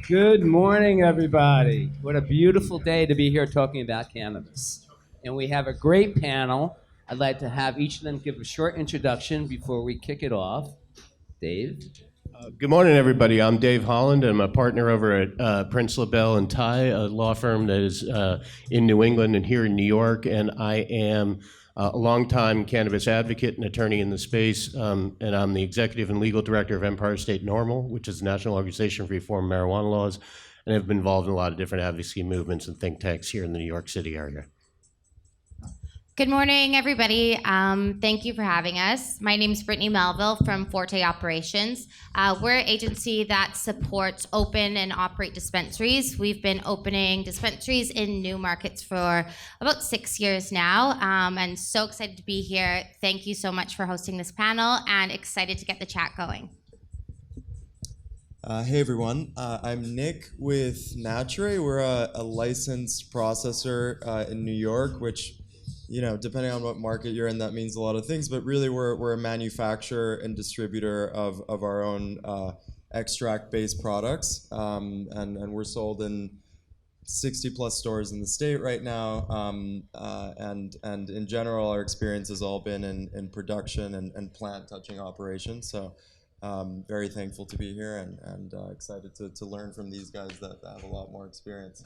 Good morning, everybody. What a beautiful day to be here talking about cannabis. And we have a great panel. I'd like to have each of them give a short introduction before we kick it off. Dave? Good morning, everybody. I'm Dave Holland. I'm a partner over at Prince Lobel and Ty, a law firm that is in New England and here in New York. And I am a longtime cannabis advocate and attorney in the space. And I'm the executive and legal director of Empire State NORML, which is the National Organization for Reform Marijuana Laws, and have been involved in a lot of different advocacy movements and think tanks here in the New York City area. Good morning, everybody. Thank you for having us. My name is Brytany Melville from Forte Operations. We're an agency that supports open and operate dispensaries. We've been opening dispensaries in new markets for about 6 years now, and so excited to be here. Thank you so much for hosting this panel, and excited to get the chat going. Hey everyone, I'm Nick with Naturae. We're a licensed processor in New York, which, you know, depending on what market you're in, that means a lot of things, but really we're a manufacturer and distributor of our own extract-based products, and we're sold in 60 plus stores in the state right now, and in general our experience has all been in production and plant touching operations, so very thankful to be here and excited to learn from these guys that have a lot more experience.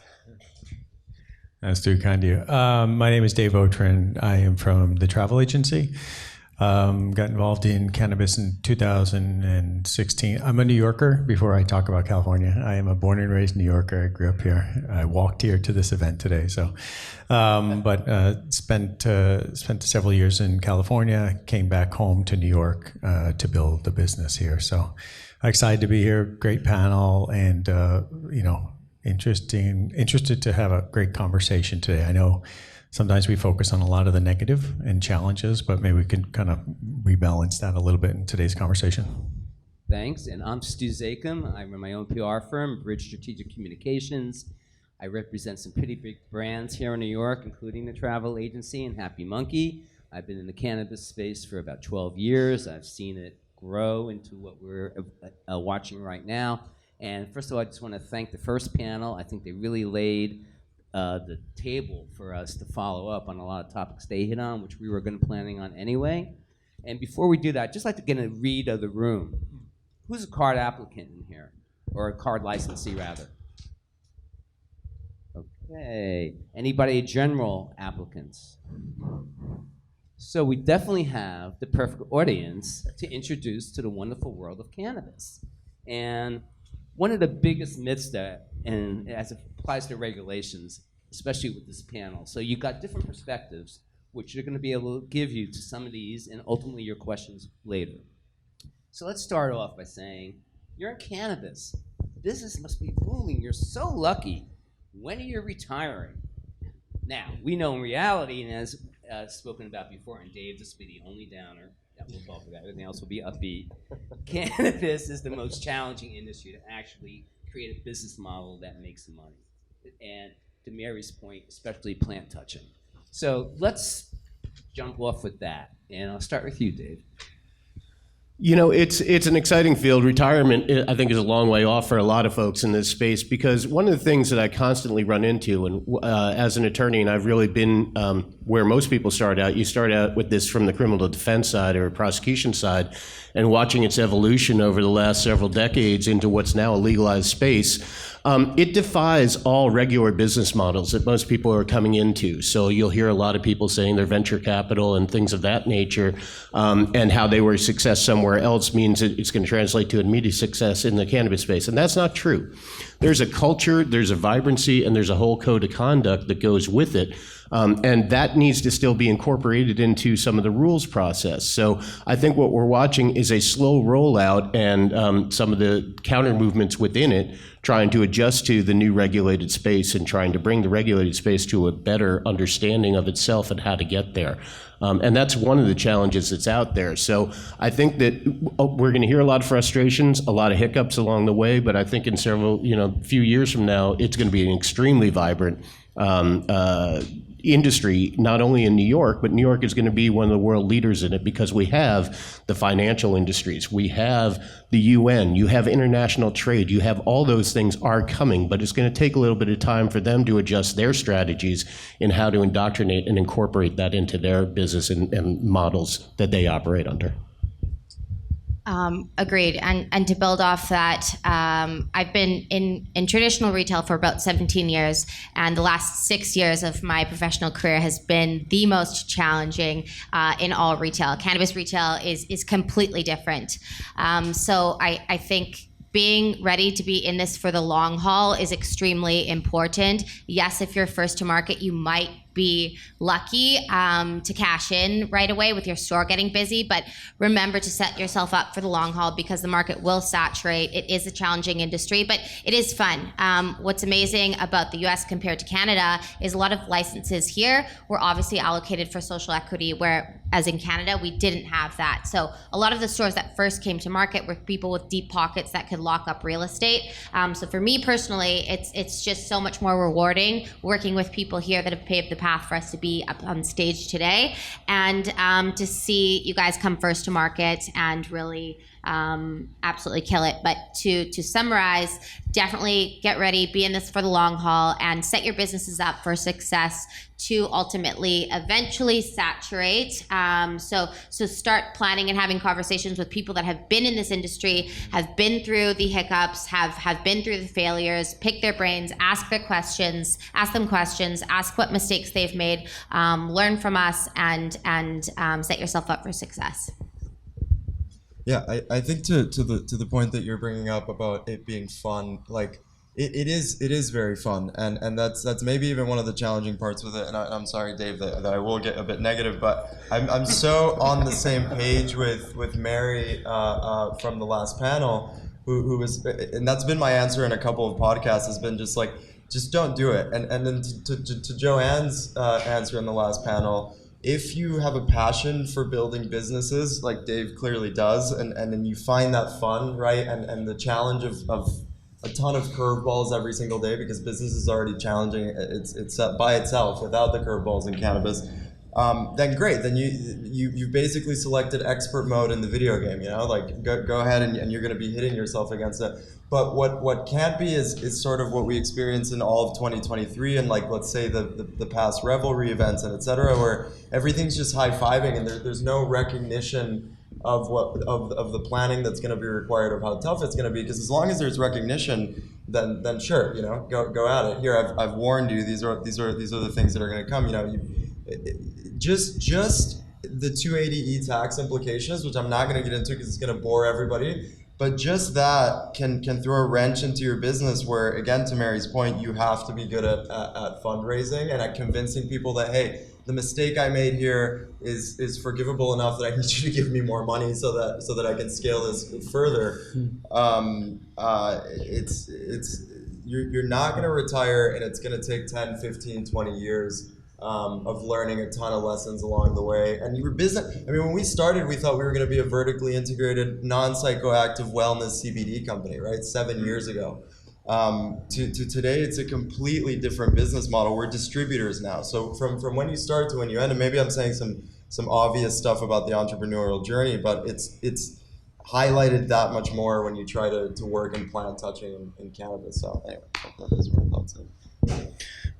That's too kind of you. My name is Dave Vautrin. I am from the travel agency. Got involved in cannabis in 2016. I'm a New Yorker. Before I talk about California, I am a born and raised New Yorker. I grew up here. I walked here to this event today. So, spent several years in California. Came back home to New York to build the business here. So, excited to be here. Great panel, and interested to have a great conversation today. I know sometimes we focus on a lot of the negative and challenges, but maybe we can kind of rebalance that a little bit in today's conversation. Thanks. And I'm Stu Zakim. I run my own PR firm, Bridge Strategic Communications. I represent some pretty big brands here in New York, including the travel agency and Happy Monkey. I've been in the cannabis space for about 12 years. I've seen it grow into what we're watching right now. And first of all, I just want to thank the first panel. I think they really laid the table for us to follow up on a lot of topics they hit on, which we were planning on anyway. And before we do that, I'd just like to get a read of the room. Who's a card applicant in here? Or a card licensee, rather? Okay. Anybody general applicants? So we definitely have the perfect audience to introduce to the wonderful world of cannabis. And one of the biggest myths that, and as it applies to regulations, especially with this panel, so you've got different perspectives, which you're going to be able to give you to some of these and ultimately your questions later. So let's start off by saying, you're in cannabis. Business must be booming. You're so lucky. When are you retiring? Now, we know in reality, and as spoken about before, and Dave, this will be the only downer, we'll talk about everything else will be upbeat. Cannabis is the most challenging industry to actually create a business model that makes some money. And to Mary's point, especially plant touching. So let's jump off with that. And I'll start with you, Dave. You know, it's an exciting field. Retirement, I think, is a long way off for a lot of folks in this space, because one of the things that I constantly run into, and as an attorney, and I've really been where most people start out, you start out with this from the criminal defense side or prosecution side, and watching its evolution over the last several decades into what's now a legalized space. It defies all regular business models that most people are coming into. So you'll hear a lot of people saying their venture capital and things of that nature, and how they were a success somewhere else means it's going to translate to immediate success in the cannabis space. And that's not true. There's a culture, there's a vibrancy, and there's a whole code of conduct that goes with it. And that needs to still be incorporated into some of the rules process. So I think what we're watching is a slow rollout and some of the counter movements within it, trying to adjust to the new regulated space and trying to bring the regulated space to a better understanding of itself and how to get there. And that's one of the challenges that's out there. So I think that we're going to hear a lot of frustrations, a lot of hiccups along the way, but I think in few years from now, it's going to be an extremely vibrant industry, not only in New York, but New York is going to be one of the world leaders in it because we have the financial industries, we have the UN, you have international trade, you have all those things are coming, but it's going to take a little bit of time for them to adjust their strategies in how to indoctrinate and incorporate that into their business and models that they operate under. Agreed. And to build off that, I've been in traditional retail for about 17 years, and the last 6 years of my professional career has been the most challenging in all retail. Cannabis retail is completely different. So I think being ready to be in this for the long haul is extremely important. Yes, if you're first to market, you might be lucky to cash in right away with your store getting busy, but remember to set yourself up for the long haul because the market will saturate. It is a challenging industry, but it is fun. What's amazing about the US compared to Canada is a lot of licenses here were obviously allocated for social equity, whereas in Canada, we didn't have that. So a lot of the stores that first came to market were people with deep pockets that could lock up real estate. So for me personally, it's just so much more rewarding working with people here that have paved the path for us to be up on stage today, and to see you guys come first to market and really absolutely kill it. But to summarize, definitely get ready, be in this for the long haul, and set your businesses up for success to ultimately eventually saturate. So start planning and having conversations with people that have been in this industry, have been through the hiccups, have been through the failures, pick their brains, ask them questions, ask what mistakes they've made, learn from us, and set yourself up for success. Yeah, I think to the point that you're bringing up about it being fun, like it is very fun, and that's maybe even one of the challenging parts with it. And I'm sorry, Dave, that I will get a bit negative, but I'm so on the same page with Mary from the last panel, who was, and that's been my answer in a couple of podcasts, has been just like, just don't do it. And then to Joanne's answer in the last panel, if you have a passion for building businesses, like Dave clearly does, and then you find that fun, right, and the challenge of a ton of curveballs every single day, because business is already challenging it's by itself without the curveballs in cannabis, then great. Then you basically selected expert mode in the video game. You know, like go ahead and you're going to be hitting yourself against it. But what can't be is sort of what we experienced in all of 2023 and, like, let's say the past Revelry events and et cetera, where everything's just high-fiving and there's no recognition of the planning that's going to be required, of how tough it's going to be. Because as long as there's recognition, then sure, you know, go at it. Here, I've warned you. These are the things that are going to come. You know, just the 280E tax implications, which I'm not going to get into because it's going to bore everybody. But just that can throw a wrench into your business where, again, to Mary's point, you have to be good at fundraising and at convincing people that, hey, the mistake I made here is forgivable enough that I need you to give me more money so that I can scale this further. You're not going to retire, and it's going to take 10, 15, 20 years of learning a ton of lessons along the way. And your business, I mean, when we started, we thought we were going to be a vertically integrated, non-psychoactive wellness CBD company, right? 7 years ago. To today, it's a completely different business model. We're distributors now. So from when you start to when you end, and maybe I'm saying some obvious stuff about the entrepreneurial journey, but it's highlighted that much more when you try to work in plant touching in cannabis. So anyway, that is my thoughts.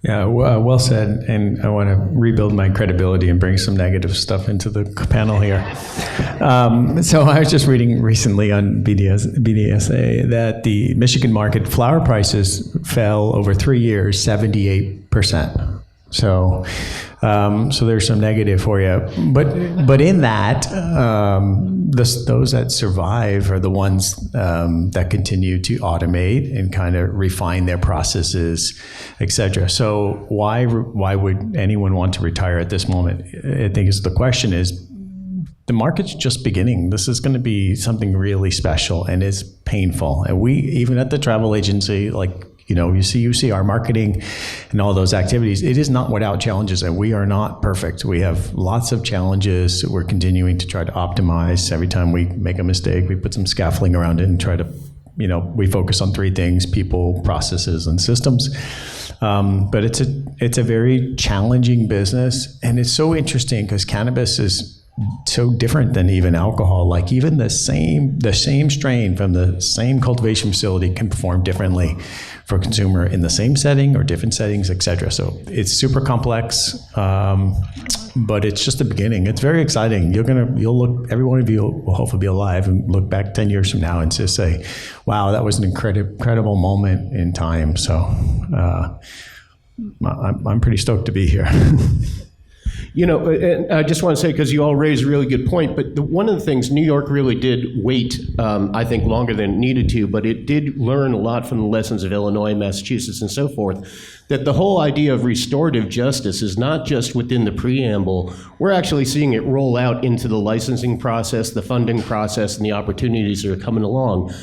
Yeah, well said. And I want to rebuild my credibility and bring some negative stuff into the panel here. So I was just reading recently on BDSA that the Michigan market flower prices fell over 3 years, 78%. So there's some negative for you. But in that, those that survive are the ones that continue to automate and kind of refine their processes, et cetera. So why would anyone want to retire at this moment? I think the question is, the market's just beginning. This is going to be something really special and it's painful. And we, even at the travel agency, like, you know, you see our marketing and all those activities. It is not without challenges, and we are not perfect. We have lots of challenges. We're continuing to try to optimize. Every time we make a mistake, we put some scaffolding around it and try to, you know, we focus on 3 things: people, processes, and systems. But it's a very challenging business, and it's so interesting because cannabis is so different than even alcohol. Like even the same strain from the same cultivation facility can perform differently for a consumer in the same setting or different settings, et cetera. So it's super complex, but it's just the beginning. It's very exciting. You'll look, every one of you will hopefully be alive and look back 10 years from now and just say, wow, that was an incredible moment in time. So I'm pretty stoked to be here. You know, and I just want to say, because you all raised a really good point, but one of the things, New York really did wait, I think, longer than it needed to, but it did learn a lot from the lessons of Illinois, Massachusetts, and so forth, that the whole idea of restorative justice is not just within the preamble. We're actually seeing it roll out into the licensing process, the funding process, and the opportunities that are coming along.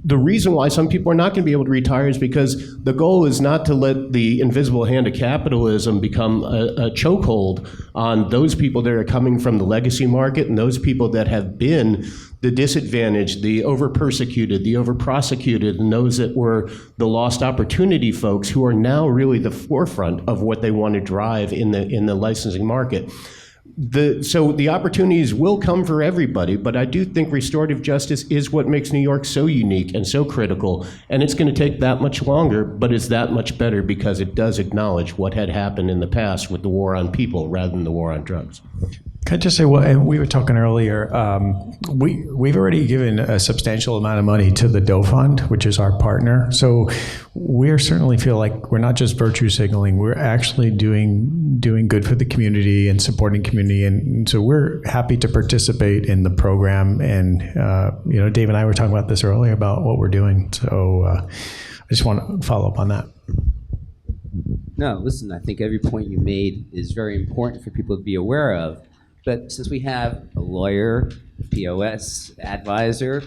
The reason why some people are not going to be able to retire is because the goal is not to let the invisible hand of capitalism become a chokehold on those people that are coming from the legacy market and those people that have been the disadvantaged, the over-persecuted, the over-prosecuted, and those that were the lost opportunity folks who are now really the forefront of what they want to drive in the licensing market. So the opportunities will come for everybody, but I do think restorative justice is what makes New York so unique and so critical, and it's going to take that much longer, but it's that much better because it does acknowledge what had happened in the past with the war on people rather than the war on drugs. Can I just say, well, and we were talking earlier, we've already given a substantial amount of money to the Doe Fund, which is our partner. So we certainly feel like we're not just virtue signaling, we're actually doing good for the community and supporting community. And so we're happy to participate in the program. And, Dave and I were talking about this earlier about what we're doing. So I just want to follow up on that. No, listen, I think every point you made is very important for people to be aware of. But since we have a lawyer, POS, advisor,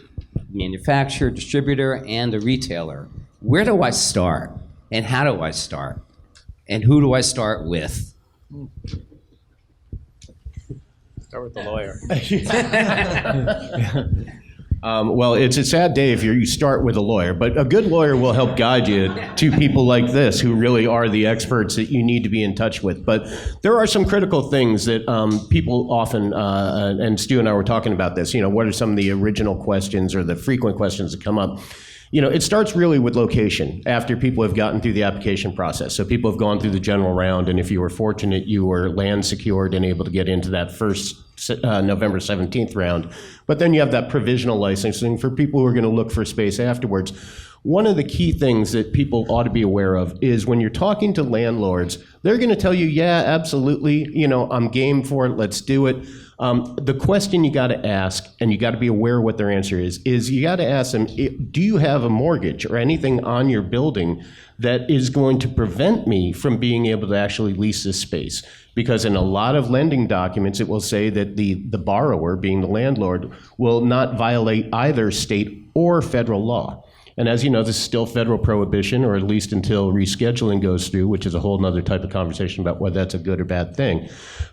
manufacturer, distributor, and a retailer, where do I start? And how do I start? And who do I start with? Start with the lawyer. Well, it's a sad day if you start with a lawyer, but a good lawyer will help guide you to people like this who really are the experts that you need to be in touch with. But there are some critical things that people often, and Stu and I were talking about this, what are some of the original questions or the frequent questions that come up? It starts really with location after people have gotten through the application process. So people have gone through the general round, and if you were fortunate, you were land secured and able to get into that first November 17th round. But then you have that provisional licensing for people who are going to look for space afterwards. One of the key things that people ought to be aware of is when you're talking to landlords, they're going to tell you, yeah, absolutely, I'm game for it, let's do it. The question you got to ask, and you got to be aware of what their answer is you got to ask them, do you have a mortgage or anything on your building that is going to prevent me from being able to actually lease this space? Because in a lot of lending documents, it will say that the borrower, being the landlord, will not violate either state or federal law. And as you know, this is still federal prohibition, or at least until rescheduling goes through, which is a whole other type of conversation about whether that's a good or bad thing.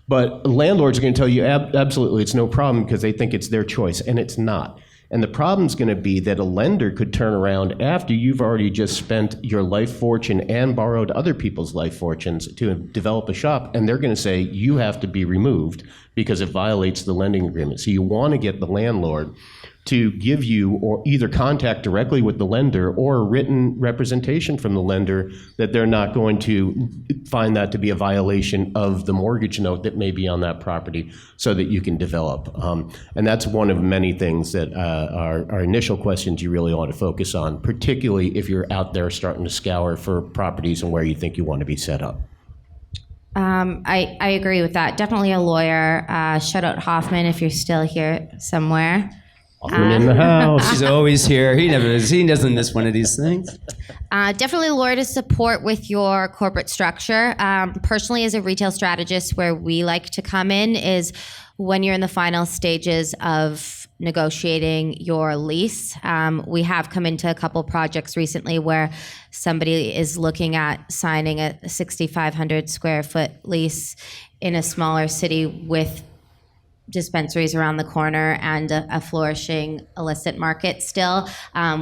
But landlords are going to tell you absolutely it's no problem because they think it's their choice, and it's not. And the problem's going to be that a lender could turn around after you've already just spent your life fortune and borrowed other people's life fortunes to develop a shop, and they're going to say you have to be removed because it violates the lending agreement. So you want to get the landlord to give you or either contact directly with the lender or a written representation from the lender that they're not going to find that to be a violation of the mortgage note that may be on that property so that you can develop. And that's one of many things that are initial questions you really ought to focus on, particularly if you're out there starting to scour for properties and where you think you want to be set up. I agree with that. Definitely a lawyer. Shout out Hoffman if you're still here somewhere. In the house. She's always here. He doesn't miss one of these things. Definitely a lawyer to support with your corporate structure. Personally, as a retail strategist, where we like to come in is when you're in the final stages of negotiating your lease. We have come into a couple projects recently where somebody is looking at signing a 6,500 square foot lease in a smaller city with dispensaries around the corner and a flourishing illicit market still,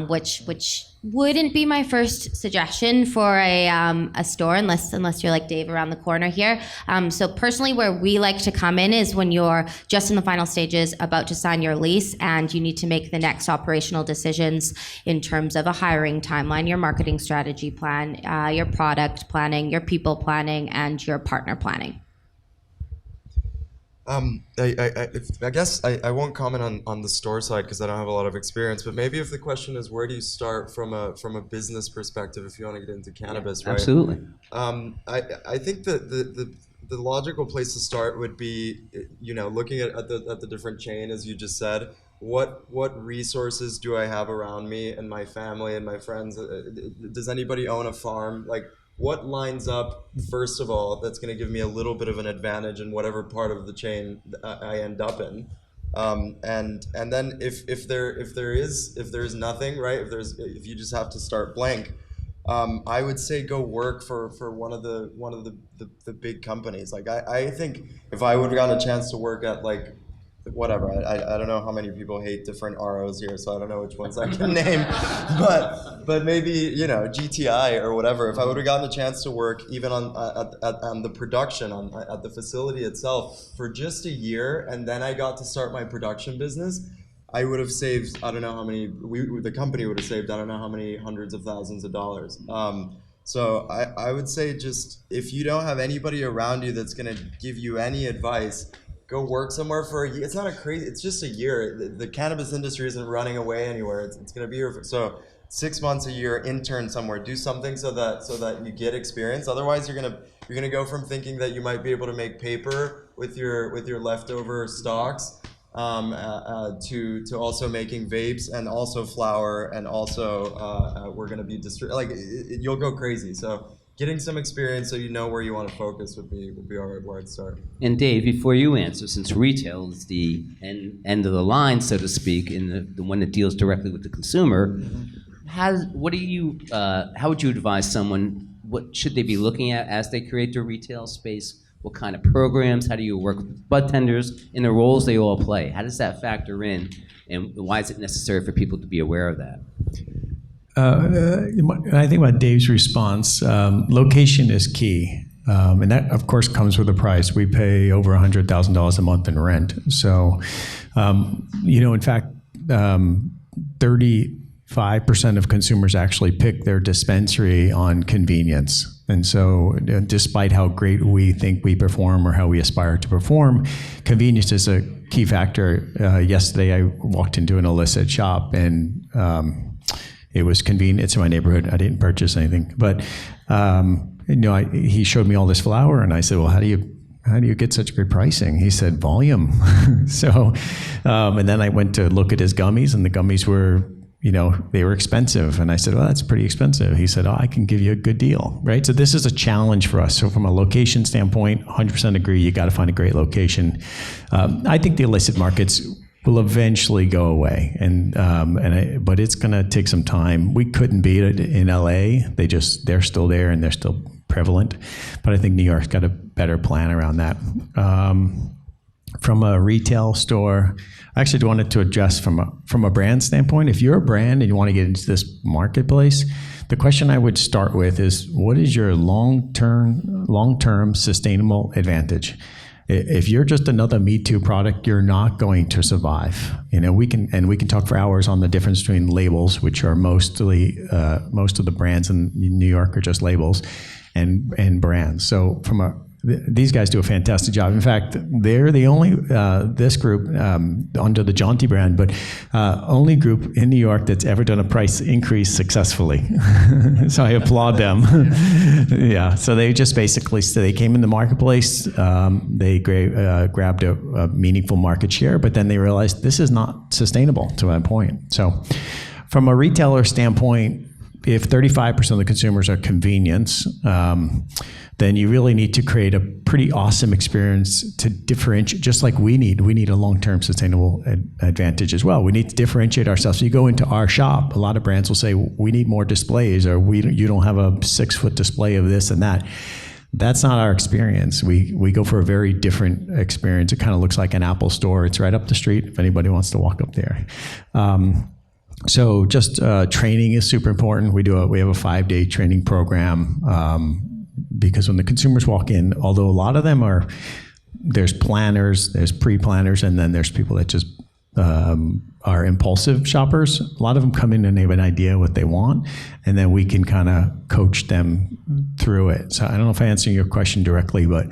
which wouldn't be my first suggestion for a store unless you're like Dave around the corner here. So personally, where we like to come in is when you're just in the final stages, about to sign your lease, and you need to make the next operational decisions in terms of a hiring timeline, your marketing strategy plan, your product planning, your people planning, and your partner planning. I guess I won't comment on the store side because I don't have a lot of experience, but maybe if the question is where do you start from a business perspective if you want to get into cannabis, right? Absolutely. I think that the logical place to start would be, looking at the different chain, as you just said. What resources do I have around me and my family and my friends? Does anybody own a farm? Like, what lines up, first of all, that's going to give me a little bit of an advantage in whatever part of the chain I end up in, and then if there is nothing, right? If you just have to start blank, I would say go work for one of the big companies. Like I think if I would have gotten a chance to work at like whatever, I don't know how many people hate different ROs here, so I don't know which ones I can name, but maybe GTI or whatever. If I would have gotten a chance to work even on the production at the facility itself for just a year, and then I got to start my production business, I would have saved, I don't know how many, the company would have saved, I don't know how many hundreds of thousands of dollars. So I would say, just if you don't have anybody around you that's going to give you any advice, go work somewhere for a year. It's not it's just a year. The cannabis industry isn't running away anywhere. It's going to be here so 6 months, a year, intern somewhere, do something so that you get experience. Otherwise, you're gonna go from thinking that you might be able to make paper with your leftover stocks to also making vapes and also flour and also we're gonna be you'll go crazy. So getting some experience so you know where you want to focus would be where I'd start. And Dave, before you answer, since retail is the end of the line, so to speak, in the one that deals directly with the consumer, how would you advise someone, what should they be looking at as they create their retail space? What kind of programs? How do you work with bud tenders in the roles they all play? How does that factor in, and why is it necessary for people to be aware of that? I think about Dave's response, location is key. And that, of course, comes with a price. We pay over $100,000 a month in rent. So, in fact, 35% of consumers actually pick their dispensary on convenience. And so, despite how great we think we perform or how we aspire to perform, convenience is a key factor. Yesterday, I walked into an illicit shop and it was convenient. It's in my neighborhood. I didn't purchase anything, but he showed me all this flour, and I said, "Well, how do you get such great pricing?" He said, "Volume." So, and then I went to look at his gummies, and the gummies were, they were expensive, and I said, "Well, that's pretty expensive." He said, "Oh, I can give you a good deal." Right. So this is a challenge for us. So from a location standpoint, 100% agree. You got to find a great location. I think the illicit markets will eventually go away, but it's going to take some time. We couldn't beat it in LA. They're still there and they're still prevalent, but I think New York's got a better plan around that. From a retail store, I actually wanted to address from a brand standpoint. If you're a brand and you want to get into this marketplace, the question I would start with is, what is your long-term sustainable advantage? If you're just another Me Too product, you're not going to survive. We can talk for hours on the difference between labels, which are most of the brands in New York are just labels, and brands. So these guys do a fantastic job. In fact, they're the only, this group, under the Jaunty brand, but only group in New York that's ever done a price increase successfully. So I applaud them. Yeah, so they just basically, they came in the marketplace, they grabbed a meaningful market share, but then they realized this is not sustainable to that point. So from a retailer standpoint, if 35% of the consumers are convenience, then you really need to create a pretty awesome experience to differentiate, just like we need a long-term sustainable advantage as well. We need to differentiate ourselves. So you go into our shop, a lot of brands will say, we need more displays, or you don't have a 6-foot display of this and that. That's not our experience. We go for a very different experience. It kind of looks like an Apple store. It's right up the street if anybody wants to walk up there. So just training is super important. We have a 5-day training program because when the consumers walk in, although a lot of them there's planners, there's pre-planners, and then there's people that just are impulsive shoppers. A lot of them come in and they have an idea what they want, and then we can kind of coach them through it. So I don't know if I answered your question directly, but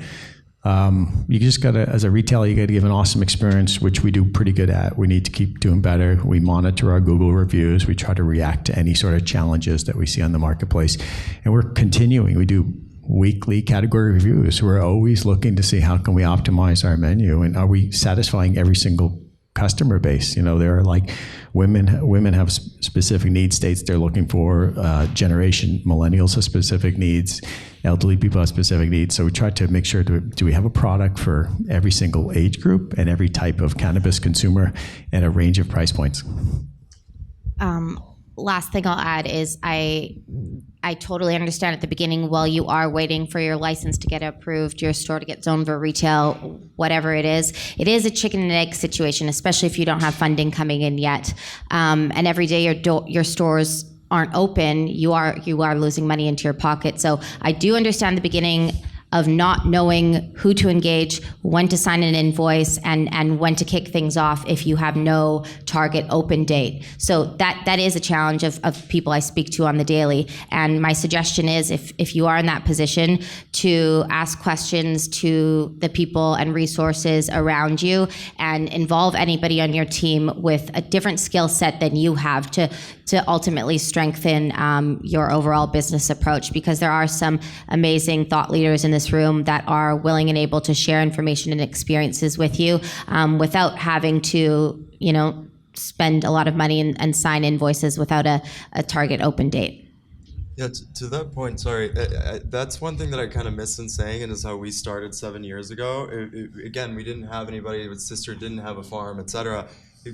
you just got to, as a retailer, you got to give an awesome experience, which we do pretty good at. We need to keep doing better. We monitor our Google reviews. We try to react to any sort of challenges that we see on the marketplace. And we're continuing. We do weekly category reviews. We're always looking to see how can we optimize our menu, and are we satisfying every single customer base. There are like women have specific need states they're looking for, generation millennials have specific needs, elderly people have specific needs. So we try to make sure, do we have a product for every single age group and every type of cannabis consumer and a range of price points. Last thing I'll add is I totally understand at the beginning, while you are waiting for your license to get approved, your store to get zoned for retail, whatever it is a chicken and egg situation, especially if you don't have funding coming in yet. And every day your stores aren't open, you are losing money into your pocket. So I do understand the beginning of not knowing who to engage, when to sign an invoice, and when to kick things off if you have no target open date. So that is a challenge of people I speak to on the daily. And my suggestion is, if you are in that position, to ask questions to the people and resources around you and involve anybody on your team with a different skill set than you have to ultimately strengthen your overall business approach, because there are some amazing thought leaders in this room that are willing and able to share information and experiences with you without having to, spend a lot of money and sign invoices without a target open date. Yeah, to that point, sorry, that's one thing that I kind of miss in saying, and is how we started 7 years ago. Again, we didn't have anybody, his sister didn't have a farm, etc.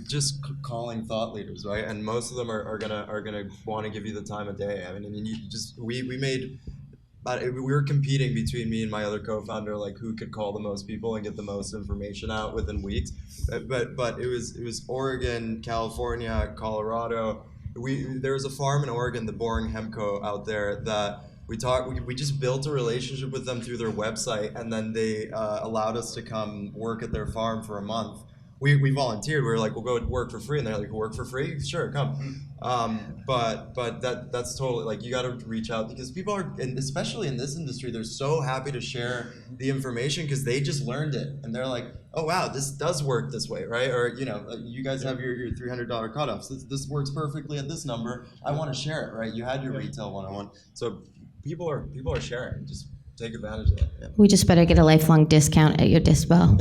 Just calling thought leaders, right? And most of them are gonna want to give you the time of day. I mean, we made, but we were competing between me and my other co-founder, like who could call the most people and get the most information out within weeks. But it was Oregon, California, Colorado. There was a farm in Oregon, the Boring Hemco out there, that we just built a relationship with them through their website, and then they allowed us to come work at their farm for a month. We volunteered. We were like, we'll go work for free, and they're like, work for free? Sure, come. But that's totally, like, you got to reach out, because people are, and especially in this industry, they're so happy to share the information because they just learned it, and they're like, oh wow, this does work this way, right? Or you guys have your $300 cutoffs. This works perfectly at this number. I want to share it, right? You had your retail 101, so people are sharing. Just take advantage of that. Yeah. We just better get a lifelong discount at your dispo.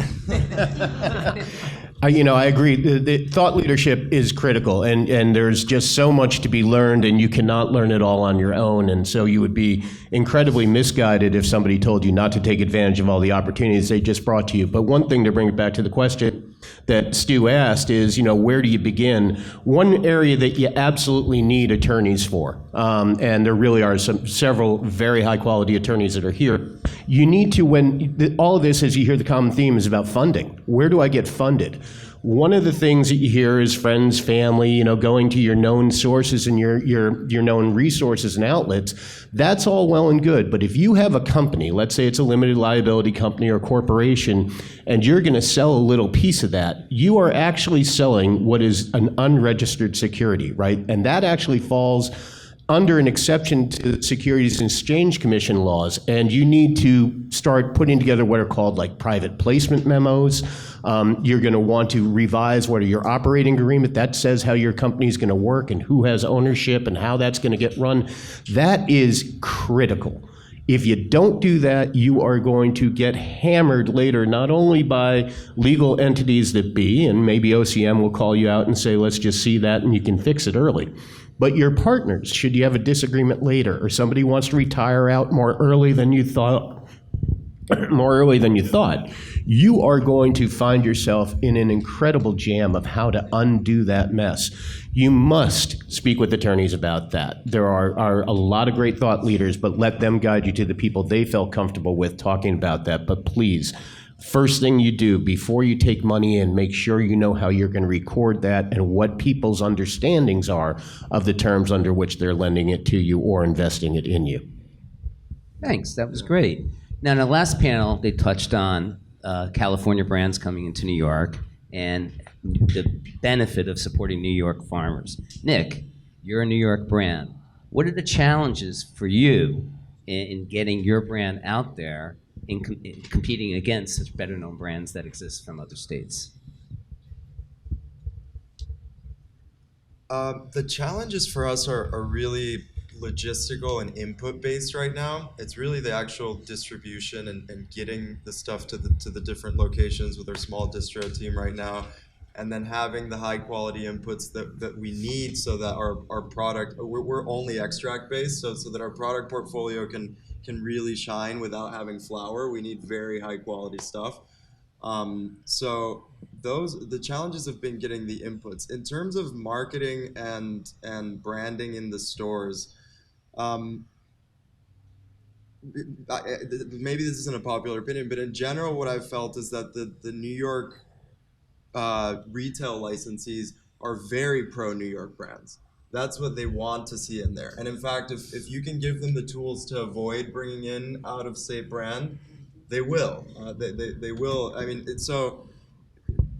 I agree. The thought leadership is critical, and there's just so much to be learned, and you cannot learn it all on your own. And so you would be incredibly misguided if somebody told you not to take advantage of all the opportunities they just brought to you. But one thing, to bring it back to the question that Stu asked, is, where do you begin? One area that you absolutely need attorneys for, and there really are several very high quality attorneys that are here. You need to, all of this, as you hear, the common theme is about funding. Where do I get funded? One of the things that you hear is friends, family, going to your known sources and your known resources and outlets. That's all well and good. But if you have a company, let's say it's a limited liability company or corporation, and you're going to sell a little piece of that, you are actually selling what is an unregistered security, right? And that actually falls under an exception to the Securities and Exchange Commission laws, and you need to start putting together what are called like private placement memos. You're going to want to revise what are your operating agreement that says how your company is going to work and who has ownership and how that's going to get run. That is critical. If you don't do that, you are going to get hammered later, not only by legal entities that be, and maybe OCM will call you out and say, let's just see that and you can fix it early, but your partners, should you have a disagreement later, or somebody wants to retire out more early than you thought, you are going to find yourself in an incredible jam of how to undo that mess. You must speak with attorneys about that. There are a lot of great thought leaders, but let them guide you to the people they felt comfortable with talking about that. But please, first thing you do before you take money in, make sure you know how you're going to record that and what people's understandings are of the terms under which they're lending it to you or investing it in you. Thanks, that was great. Now, in the last panel, they touched on California brands coming into New York and the benefit of supporting New York farmers. Nick, you're a New York brand. What are the challenges for you in getting your brand out there in competing against such better-known brands that exist from other states? The challenges for us are really logistical and input based right now. It's really the actual distribution and getting the stuff to the different locations with our small distro team right now, and then having the high quality inputs that we need so that our product, we're only extract based, so that our product portfolio can really shine without having flower. We need very high quality stuff. So the challenges have been getting the inputs. In terms of marketing and branding in the stores, maybe this isn't a popular opinion, but in general, what I've felt is that the New York retail licensees are very pro New York brands. That's what they want to see in there. And in fact, if you can give them the tools to avoid bringing in out-of-state brand, they will. They will. I mean, so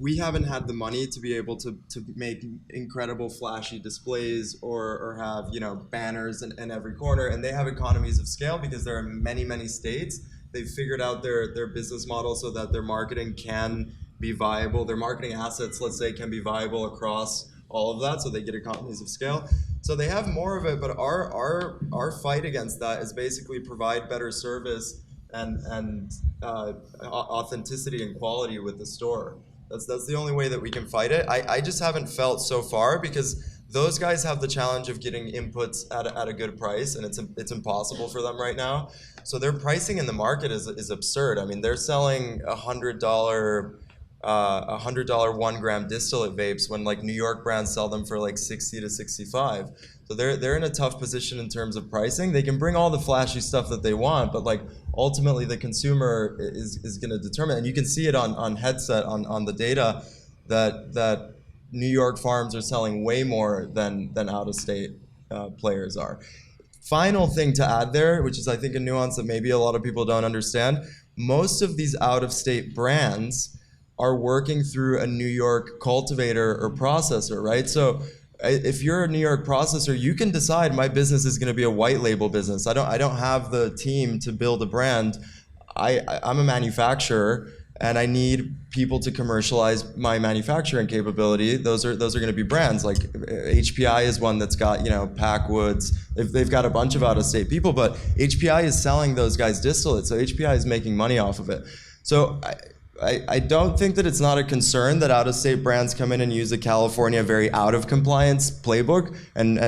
we haven't had the money to be able to make incredible flashy displays or have, you know, banners in every corner. And they have economies of scale because there are many states. They've figured out their business model so that their marketing can be viable. Their marketing assets, let's say, can be viable across all of that, so they get economies of scale. So they have more of it, but our fight against that is basically provide better service and authenticity and quality with the store. That's the only way that we can fight it. I just haven't felt so far, because those guys have the challenge of getting inputs at a good price, and it's impossible for them right now. So their pricing in the market is absurd. I mean, they're selling $100 1 gram distillate vapes when like New York brands sell them for like 60 to 65. So they're in a tough position in terms of pricing. They can bring all the flashy stuff that they want, but like ultimately the consumer is going to determine, and you can see it on headset on the data that New York farms are selling way more than out-of-state players are. Final thing to add there, which is I think a nuance that maybe a lot of people don't understand, most of these out-of-state brands are working through a New York cultivator or processor, right? So if you're a New York processor, you can decide my business is going to be a white label business. I don't have the team to build a brand. I'm a manufacturer, and I need people to commercialize my manufacturing capability. Those are going to be brands. Like HPI is one that's got, you know, Packwoods. They've got a bunch of out-of-state people, but HPI is selling those guys distillate, so HPI is making money off of it. So I don't think that it's not a concern that out-of-state brands come in and use a California very out-of-compliance playbook, and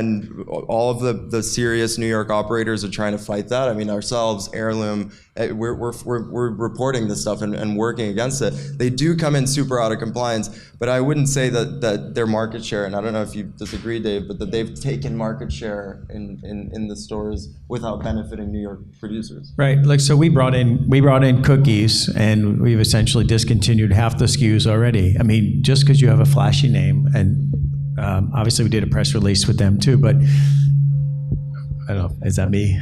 all of the serious New York operators are trying to fight that. I mean, ourselves, Heirloom, we're reporting this stuff and working against it. They do come in super out of compliance, but I wouldn't say that their market share, and I don't know if you disagree, Dave, but that they've taken market share in the stores without benefiting New York producers. Right. Like, so we brought in cookies, and we've essentially discontinued half the SKUs already. I mean, just because you have a flashy name, and obviously we did a press release with them too, but I don't know, is that me?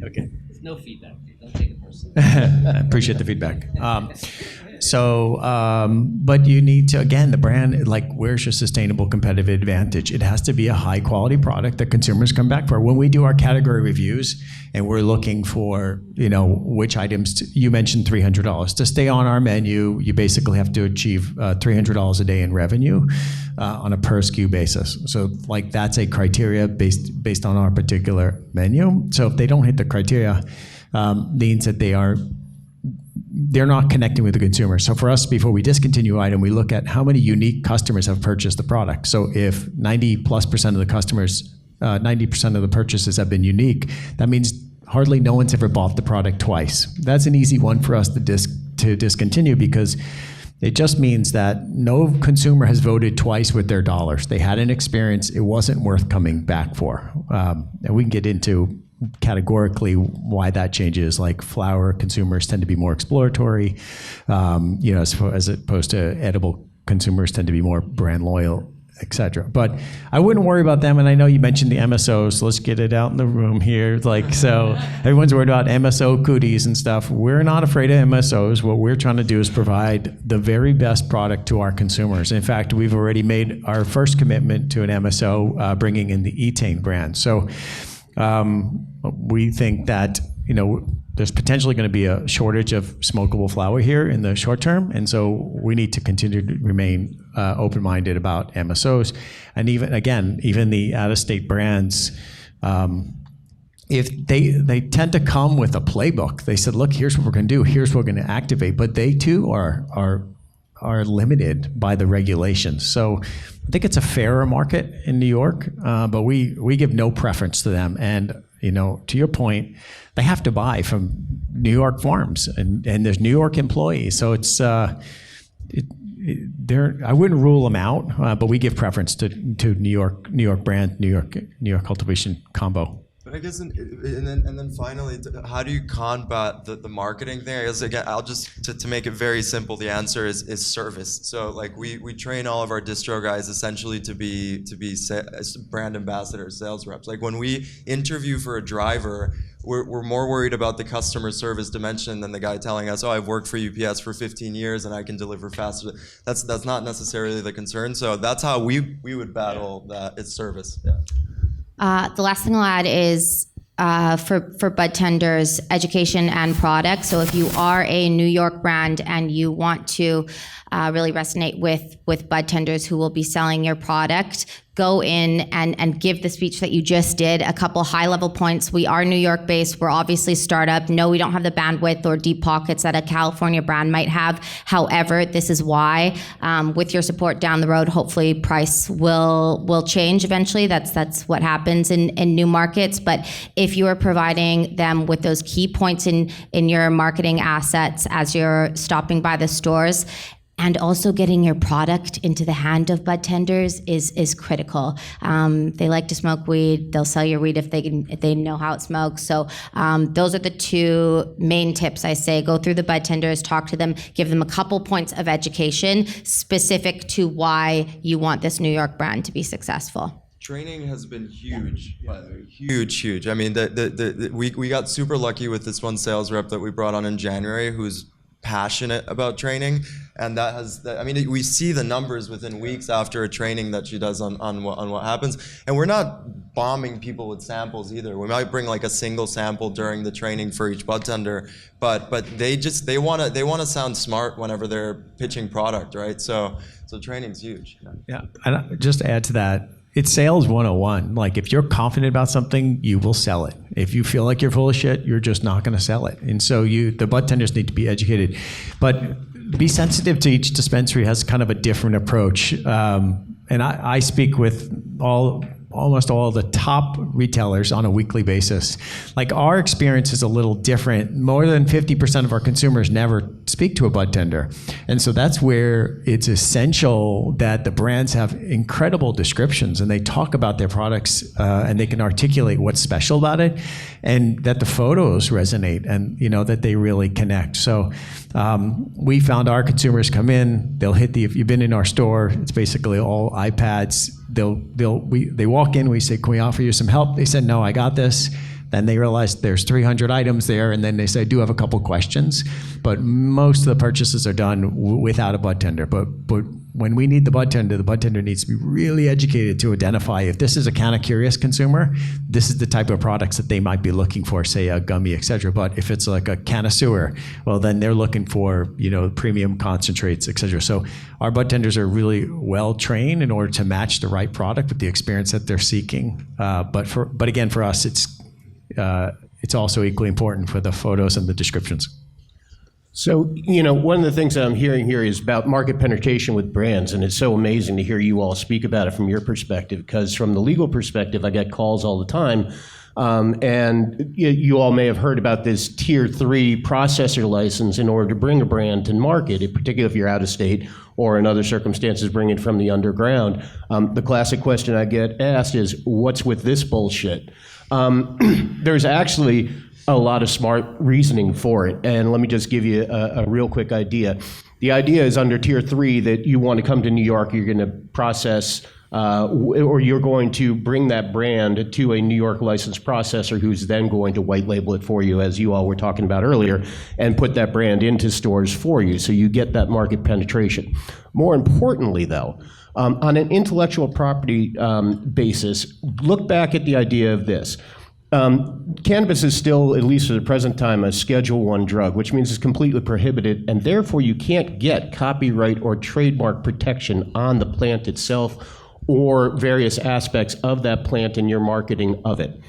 Okay. There's no feedback. Don't take it personally. I appreciate the feedback. But you need to, again, the brand, like, where's your sustainable competitive advantage? It has to be a high quality product that consumers come back for. When we do our category reviews and we're looking for, you know, which items, you mentioned $300. To stay on our menu, you basically have to achieve $300 a day in revenue on a per SKU basis. So like that's a criteria based on our particular menu. So if they don't hit the criteria, means that they're not connecting with the consumer. So for us, before we discontinue an item, we look at how many unique customers have purchased the product. So if 90+% of the customers, 90% of the purchases have been unique, that means hardly no one's ever bought the product twice. That's an easy one for us to discontinue, because it just means that no consumer has voted twice with their dollars. They had an experience, it wasn't worth coming back for. And we can get into categorically why that changes. Like flower consumers tend to be more exploratory, as opposed to edible consumers tend to be more brand loyal, et cetera. But I wouldn't worry about them. And I know you mentioned the MSOs. So let's get it out in the room here. So everyone's worried about MSO cooties and stuff. We're not afraid of MSOs. What we're trying to do is provide the very best product to our consumers. In fact, we've already made our first commitment to an MSO, bringing in the Etain brand. So we think that, there's potentially going to be a shortage of smokable flower here in the short term, and so we need to continue to remain open-minded about MSOs, and even the out-of-state brands. If they tend to come with a playbook, they said, "Look, here's what we're going to do. Here's what we're going to activate," but they too are limited by the regulations. So I think it's a fairer market in New York, but we give no preference to them. And to your point, they have to buy from New York farms, and there's New York employees. So it's I wouldn't rule them out, but we give preference to New York brand, New York cultivation combo. But I guess, and then finally, how do you combat the marketing thing? I guess again, I'll just to make it very simple. The answer is service. So like we train all of our distro guys essentially to be brand ambassadors, sales reps. Like when we interview for a driver, we're more worried about the customer service dimension than the guy telling us, "Oh, I've worked for UPS for 15 years and I can deliver faster." That's not necessarily the concern. So that's how we would battle that. It's service. Yeah. The last thing I'll add is for bud tenders, education and product. So if you are a New York brand and you want to really resonate with bud tenders who will be selling your product, go in and give the speech that you just did. A couple high-level points. We are New York-based. We're obviously startup. No, we don't have the bandwidth or deep pockets that a California brand might have. However, this is why, with your support down the road, hopefully price will change eventually. That's what happens in new markets. But if you are providing them with those key points in your marketing assets as you're stopping by the stores, and also getting your product into the hand of bud tenders is critical. They like to smoke weed. They'll sell your weed if they know how it smokes. So those are the two main tips I say. Go through the bud tenders, talk to them, give them a couple points of education specific to why you want this New York brand to be successful. Training has been huge, by the way. Huge. I mean, we got super lucky with this one sales rep that we brought on in January who's passionate about training, and we see the numbers within weeks after a training that she does on what happens. And we're not bombing people with samples either. We might bring like a single sample during the training for each bud tender, but they want to sound smart whenever they're pitching product, right? So training's huge. Yeah, and just to add to that, it's sales 101. Like if you're confident about something, you will sell it. If you feel like you're full of shit, you're just not going to sell it. And so the bud tenders need to be educated, but be sensitive to each dispensary has kind of a different approach. And I speak with almost all the top retailers on a weekly basis. Like our experience is a little different. More than 50% of our consumers never speak to a bud tender. And so that's where it's essential that the brands have incredible descriptions and they talk about their products and they can articulate what's special about it, and that the photos resonate and that they really connect. So we found our consumers come in, they'll hit if you've been in our store, it's basically all iPads. They walk in, we say, "Can we offer you some help?" They said, "No, I got this." Then they realize there's 300 items there, and then they say, "I do have a couple questions." But most of the purchases are done without a bud tender. But when we need the bud tender needs to be really educated to identify if this is a kind of curious consumer, this is the type of products that they might be looking for, say a gummy, et cetera. But if it's like a connoisseur, well, then they're looking for premium concentrates, et cetera. So our bud tenders are really well trained in order to match the right product with the experience that they're seeking. But again, for us, it's also equally important for the photos and the descriptions. So, one of the things that I'm hearing here is about market penetration with brands, and it's so amazing to hear you all speak about it from your perspective, because from the legal perspective, I get calls all the time, and you all may have heard about this Tier 3 processor license in order to bring a brand to market, particularly if you're out of state or in other circumstances bring it from the underground. The classic question I get asked is, what's with this bullshit? There's actually a lot of smart reasoning for it, and let me just give you a real quick idea. The idea is under Tier 3 that you want to come to New York, you're going to process or you're going to bring that brand to a New York licensed processor who's then going to white label it for you, as you all were talking about earlier, and put that brand into stores for you, so you get that market penetration. More importantly, though, on an intellectual property basis, look back at the idea of this. Cannabis is still, at least at the present time, a Schedule I drug, which means it's completely prohibited, and therefore you can't get copyright or trademark protection on the plant itself or various aspects of that plant in your marketing of it.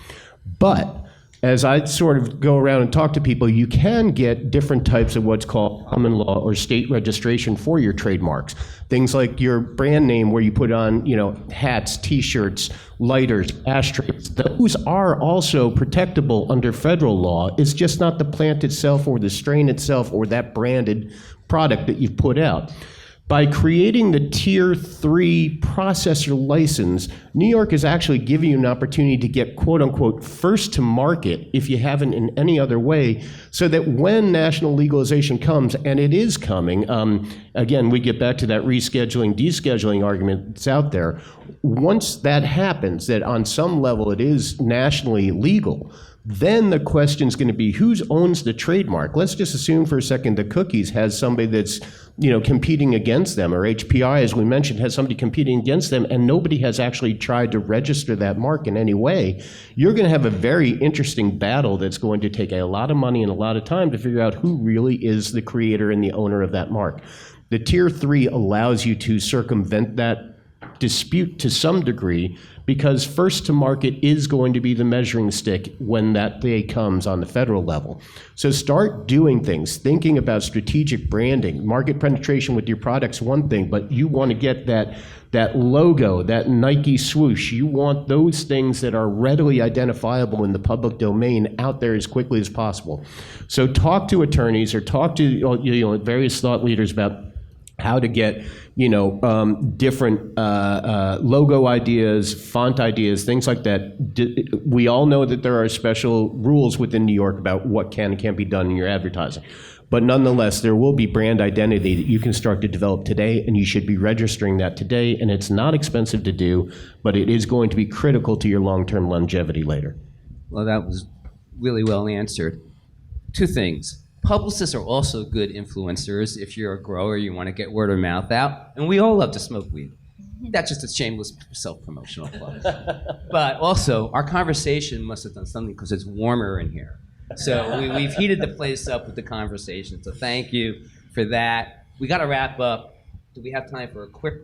But as I sort of go around and talk to people, you can get different types of what's called common law or state registration for your trademarks. Things like your brand name, where you put on, hats, T-shirts, lighters, ashtrays. Those are also protectable under federal law. It's just not the plant itself or the strain itself or that branded product that you've put out. By creating the Tier 3 processor license, New York is actually giving you an opportunity to get quote-unquote first to market if you haven't in any other way, so that when national legalization comes, and it is coming, again, we get back to that rescheduling, descheduling argument that's out there. Once that happens, that on some level it is nationally legal, then the question is going to be, who owns the trademark? Let's just assume for a second that Cookies has somebody that's competing against them, or HPI, as we mentioned, has somebody competing against them, and nobody has actually tried to register that mark in any way. You're going to have a very interesting battle that's going to take a lot of money and a lot of time to figure out who really is the creator and the owner of that mark. The Tier 3 allows you to circumvent that dispute to some degree, because first to market is going to be the measuring stick when that day comes on the federal level. So start doing things, thinking about strategic branding. Market penetration with your product's one thing, but you want to get that logo, that Nike swoosh. You want those things that are readily identifiable in the public domain out there as quickly as possible. So talk to attorneys or talk to various thought leaders about how to get different logo ideas, font ideas, things like that. We all know that there are special rules within New York about what can and can't be done in your advertising. But nonetheless, there will be brand identity that you can start to develop today, and you should be registering that today. And it's not expensive to do, but it is going to be critical to your long-term longevity later. Well, that was really well answered. Two things. Publicists are also good influencers. If you're a grower, you want to get word of mouth out. And we all love to smoke weed. That's just a shameless self-promotional plug. But also, our conversation must have done something, because it's warmer in here. So we've heated the place up with the conversation. So thank you for that. We got to wrap up. Do we have time for a quick?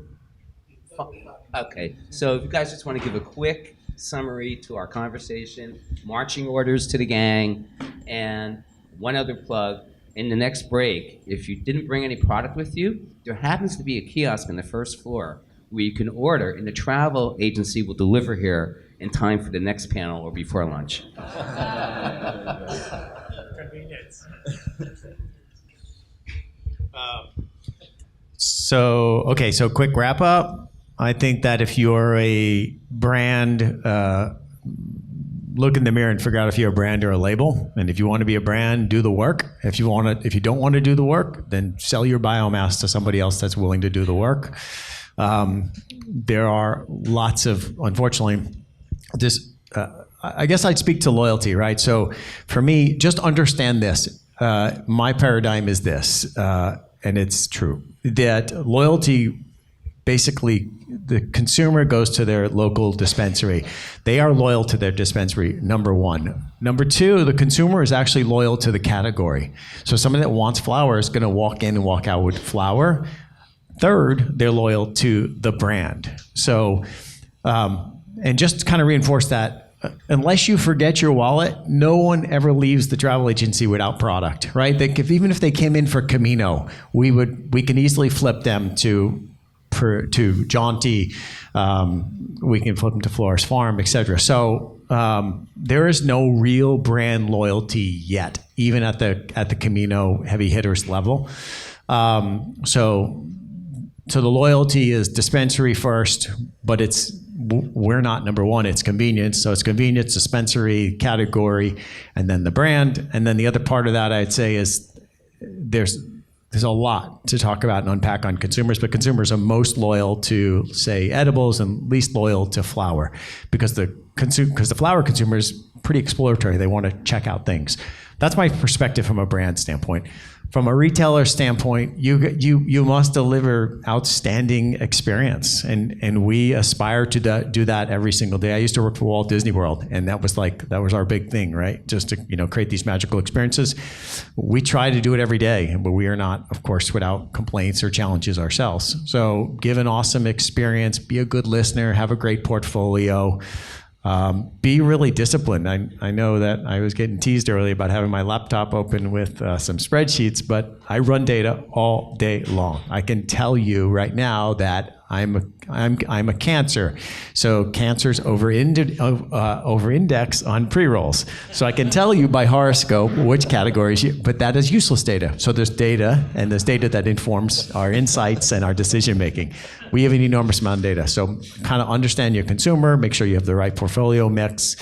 Okay. So if you guys just want to give a quick summary to our conversation, marching orders to the gang, and one other plug, in the next break, if you didn't bring any product with you, there happens to be a kiosk on the first floor where you can order, and the travel agency will deliver here in time for the next panel or before lunch. Convenience. So quick wrap up. I think that if you're a brand, look in the mirror and figure out if you're a brand or a label. And if you want to be a brand, do the work. If you don't want to do the work, then sell your biomass to somebody else that's willing to do the work. There are lots of, unfortunately, I guess I'd speak to loyalty, right? So for me, just understand this. My paradigm is this, and it's true, that loyalty, basically, the consumer goes to their local dispensary. They are loyal to their dispensary, number one. Number two, the consumer is actually loyal to the category. So somebody that wants flower is going to walk in and walk out with flower. Third, they're loyal to the brand. So, and just to kind of reinforce that, unless you forget your wallet, no one ever leaves the travel agency without product, right? Even if they came in for Camino, we can easily flip them to Jaunty, we can flip them to Flores Farm, etc. So there is no real brand loyalty yet, even at the Camino heavy hitters level. So the loyalty is dispensary first, but it's we're not number one. It's convenience. So it's convenience, dispensary, category, and then the brand. And then the other part of that, I'd say, is there's a lot to talk about and unpack on consumers, but consumers are most loyal to, say, edibles and least loyal to flower, because the flower consumer is pretty exploratory. They want to check out things. That's my perspective from a brand standpoint. From a retailer standpoint, you must deliver outstanding experience, and we aspire to do that every single day. I used to work for Walt Disney World, and that was our big thing, right? Just to create these magical experiences. We try to do it every day, but we are not, of course, without complaints or challenges ourselves. So give an awesome experience, be a good listener, have a great portfolio. Be really disciplined. I know that I was getting teased earlier about having my laptop open with some spreadsheets, but I run data all day long. I can tell you right now that I'm a Cancer, so Cancers over-index on pre-rolls. So I can tell you by horoscope which categories, but that is useless data. So there's data, and there's data that informs our insights and our decision making. We have an enormous amount of data, so kind of understand your consumer, make sure you have the right portfolio mix.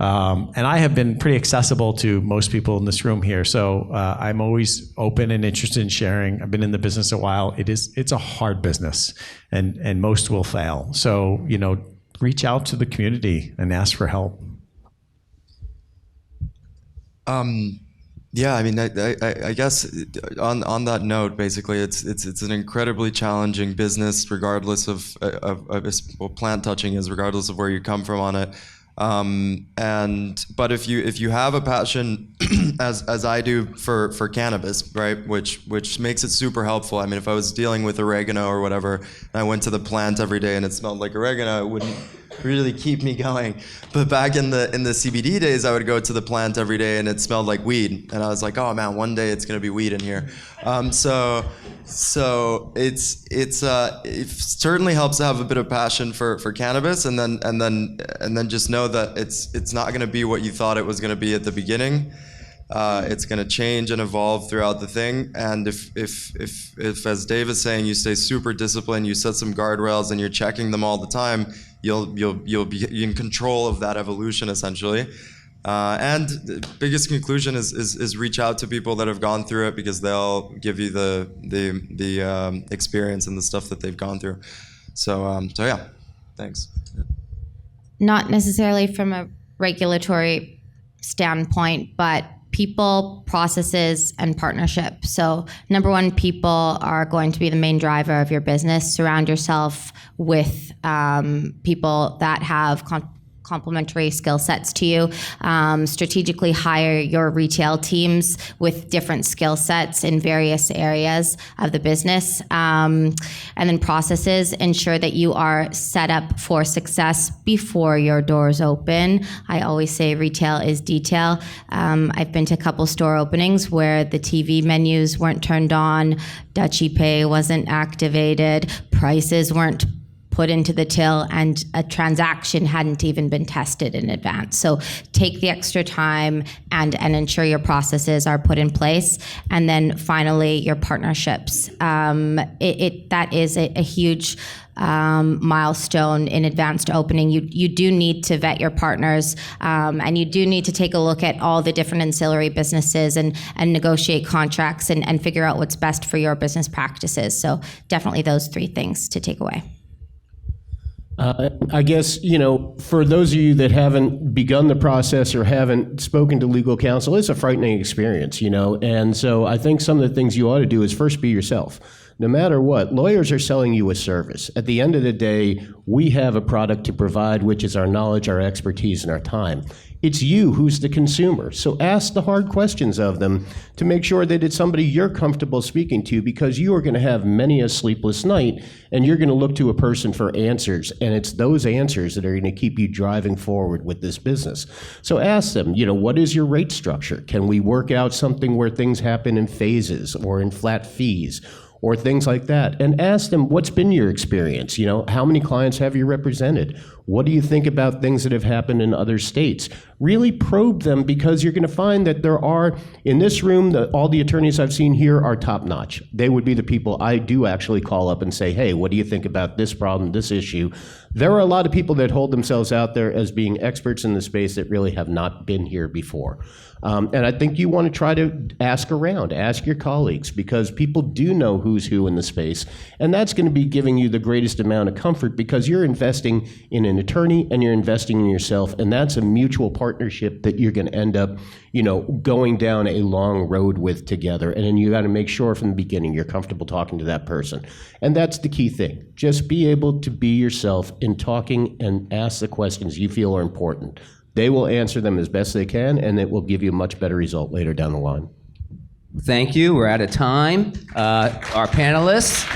And I have been pretty accessible to most people in this room here, so I'm always open and interested in sharing. I've been in the business a while. It's a hard business, and most will fail. So reach out to the community and ask for help. Yeah, I mean, I guess on that note, basically, it's an incredibly challenging business, regardless of plant touching is, regardless of where you come from on it. But if you have a passion, as I do for cannabis, right, which makes it super helpful. I mean, if I was dealing with oregano or whatever, and I went to the plant every day and it smelled like oregano, it wouldn't really keep me going. But back in the CBD days, I would go to the plant every day and it smelled like weed, and I was like, oh man, one day it's gonna be weed in here. So it certainly helps to have a bit of passion for cannabis, and then just know that it's not going to be what you thought it was going to be at the beginning. It's going to change and evolve throughout the thing. And if as Dave is saying, you stay super disciplined, you set some guardrails, and you're checking them all the time, you'll be in control of that evolution essentially. And the biggest conclusion is reach out to people that have gone through it, because they'll give you the experience and the stuff that they've gone through. So yeah, thanks. Not necessarily from a regulatory standpoint, but people, processes, and partnership. So number one, people are going to be the main driver of your business. Surround yourself with people that have complementary skill sets to you. Strategically hire your retail teams with different skill sets in various areas of the business. And then processes, ensure that you are set up for success before your doors open. I always say retail is detail. I've been to a couple store openings where the TV menus weren't turned on, Dutchie Pay wasn't activated, prices weren't put into the till, and a transaction hadn't even been tested in advance. So take the extra time and ensure your processes are put in place. And then finally, your partnerships. That is a huge milestone in advanced opening. You do need to vet your partners, and you do need to take a look at all the different ancillary businesses and negotiate contracts and figure out what's best for your business practices. So definitely those three things to take away. I guess, for those of you that haven't begun the process or haven't spoken to legal counsel, it's a frightening experience, and so I think some of the things you ought to do is first be yourself. No matter what, lawyers are selling you a service. At the end of the day, we have a product to provide, which is our knowledge, our expertise, and our time. It's you who's the consumer. So ask the hard questions of them to make sure that it's somebody you're comfortable speaking to, because you are going to have many a sleepless night, and you're going to look to a person for answers. And it's those answers that are going to keep you driving forward with this business. So ask them, what is your rate structure? Can we work out something where things happen in phases or in flat fees, or things like that? And ask them, what's been your experience? How many clients have you represented? What do you think about things that have happened in other states? Really probe them, because you're going to find that there are, in this room, all the attorneys I've seen here are top-notch. They would be the people I do actually call up and say, hey, what do you think about this problem, this issue? There are a lot of people that hold themselves out there as being experts in the space that really have not been here before. And I think you want to try to ask around, ask your colleagues, because people do know who's who in the space, and that's going to be giving you the greatest amount of comfort, because you're investing in an attorney and you're investing in yourself, and that's a mutual partnership that you're going to end up, going down a long road with together. And then you got to make sure from the beginning you're comfortable talking to that person. And that's the key thing. Just be able to be yourself in talking and ask the questions you feel are important. They will answer them as best they can, and it will give you a much better result later down the line. Thank you. We're out of time. Our panelists.